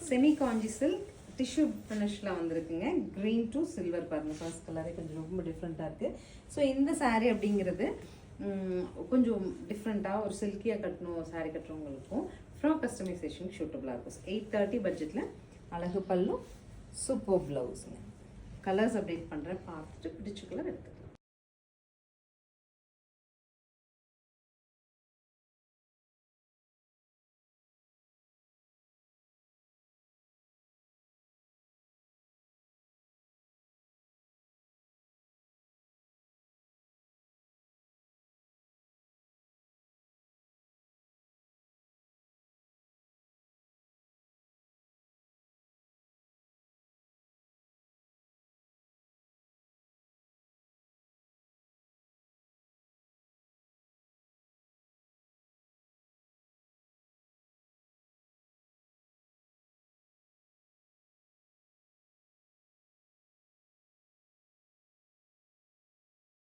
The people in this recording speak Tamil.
செமி காஞ்சி சில்க் டிஷ்யூ ஃபினிஷில் வந்திருக்குங்க. க்ரீன் டு சில்வர் பாருங்கள், ஃபர்ஸ்ட் கலரே கொஞ்சம் ரொம்ப டிஃப்ரெண்ட்டாக இருக்குது. ஸோ இந்த சாரீ அப்படிங்கிறது கொஞ்சம் டிஃப்ரெண்ட்டாக ஒரு சில்கியாக கட்டணும் சாரீ கட்டுறவங்களுக்கும் ஃப்ரம் கஸ்டமைசேஷன் சூட்டபுளாக இருக்கும். 830 பட்ஜெட்டில் அழகு பல்லும் சூப்பர் ப்ளவுஸுங்க. கலர்ஸ் அப்டேட் பண்ணுறேன், பார்த்துட்டு பிடிச்ச கலர் எடுத்து